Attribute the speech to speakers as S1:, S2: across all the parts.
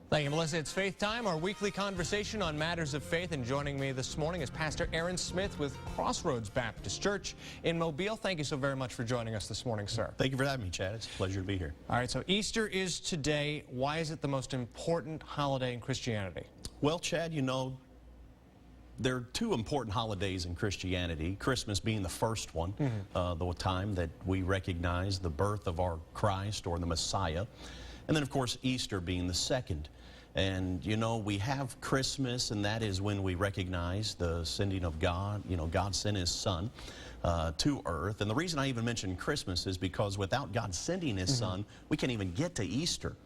S1: Thank you, Melissa. It's Faith Time, our weekly conversation on matters of faith. And joining me this morning is Pastor Aaron Smith with Crossroads Baptist Church in Mobile. Thank you so very much for joining us this morning, sir.
S2: Thank you for having me, Chad. It's a pleasure to be here.
S1: All right, so Easter is today. Why is it the most important holiday in Christianity?
S2: Well, Chad, you know, there are two important holidays in Christianity, Christmas being the first one, the time that we recognize the birth of our Christ or the Messiah, and then, of course, Easter being the second. And, you know, we have Christmas, and that is when we recognize the sending of God. You know, God sent His Son to earth. And the reason I even mention Christmas is because without God sending His Son, we can't even get to Easter.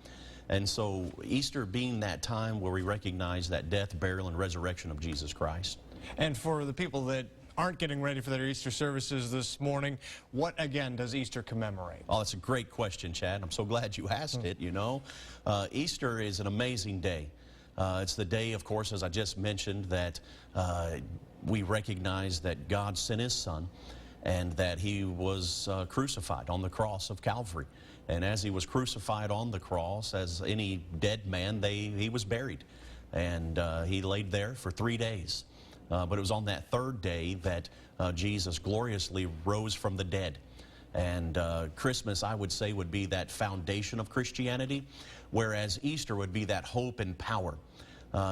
S2: And so Easter being that time where we recognize that death, burial, and resurrection of Jesus Christ.
S1: And for the people that aren't getting ready for their Easter services this morning, what again does Easter commemorate?
S2: Oh, that's a great question, Chad. I'm so glad you asked it, you know. Easter is an amazing day. It's the day, of course, as I just mentioned, that we recognize that God sent His Son and that He was crucified on the cross of Calvary. And as He was crucified on the cross, as any dead man, He was buried. And He laid there for 3 days. But it was on that third day that Jesus gloriously rose from the dead. And Christmas, I would say, would be that foundation of Christianity, whereas Easter would be that hope and power.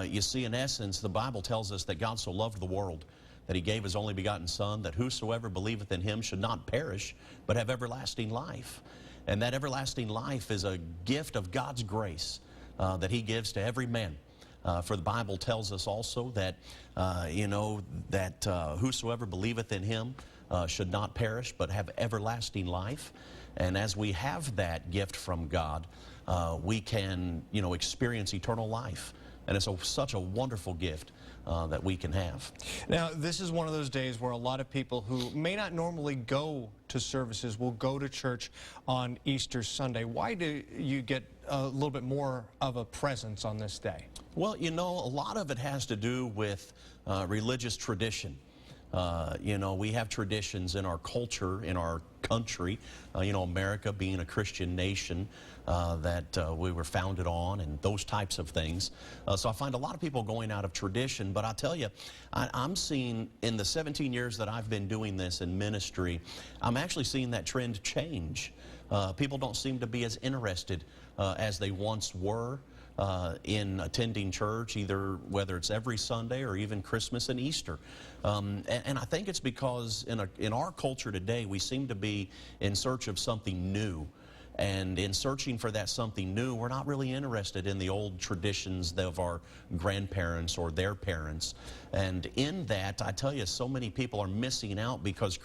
S2: You see, in essence, the Bible tells us that God so loved the world that He gave His only begotten Son, that whosoever believeth in Him should not perish, but have everlasting life. And that everlasting life is a gift of God's grace that He gives to every man. For the Bible tells us also that, whosoever believeth in Him should not perish, but have everlasting life. And as we have that gift from God, we can, experience eternal life. And it's such a wonderful gift that we can have.
S1: Now, this is one of those days where a lot of people who may not normally go to services will go to church on Easter Sunday. Why do you get a little bit more of a presence on this day?
S2: Well, you know, a lot of it has to do with religious tradition. We have traditions in our culture, in our country, America being a Christian nation that we were founded on and those types of things. So I find a lot of people going out of tradition, but I tell you, I'm seeing in the 17 years that I've been doing this in ministry, I'm actually seeing that trend change. People don't seem to be as interested as they once were in attending church, whether it's every Sunday or even Christmas and Easter. And I think it's because in our culture today, we seem to be in search of something new. And in searching for that something new, we're not really interested in the old traditions of our grandparents or their parents. And in that, I tell you, so many people are missing out because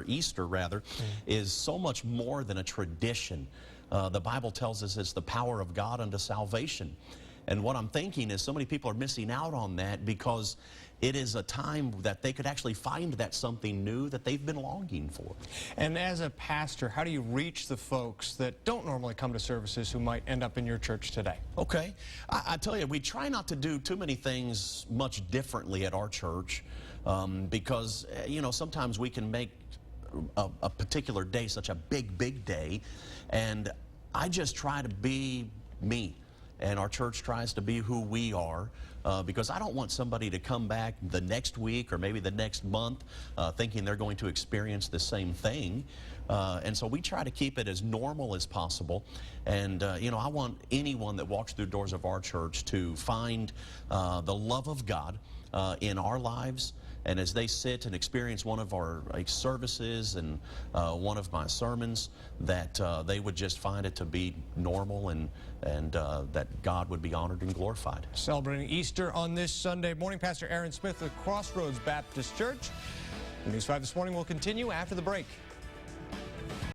S2: Easter is so much more than a tradition. The Bible tells us it's the power of God unto salvation. And what I'm thinking is so many people are missing out on that because it is a time that they could actually find that something new that they've been longing for.
S1: And as a pastor, how do you reach the folks that don't normally come to services who might end up in your church today?
S2: Okay. I tell you, we try not to do too many things much differently at our church because, sometimes we can make a particular day such a big day, and I just try to be me, and our church tries to be who we are, because I don't want somebody to come back the next week or maybe the next month thinking they're going to experience the same thing. And so we try to keep it as normal as possible. And, I want anyone that walks through the doors of our church to find the love of God in our lives. And as they sit and experience one of our services and one of my sermons, that they would just find it to be normal and that God would be honored and glorified.
S1: Celebrating Easter on this Sunday morning, Pastor Aaron Smith of Crossroads Baptist Church. News 5 this morning will continue after the break.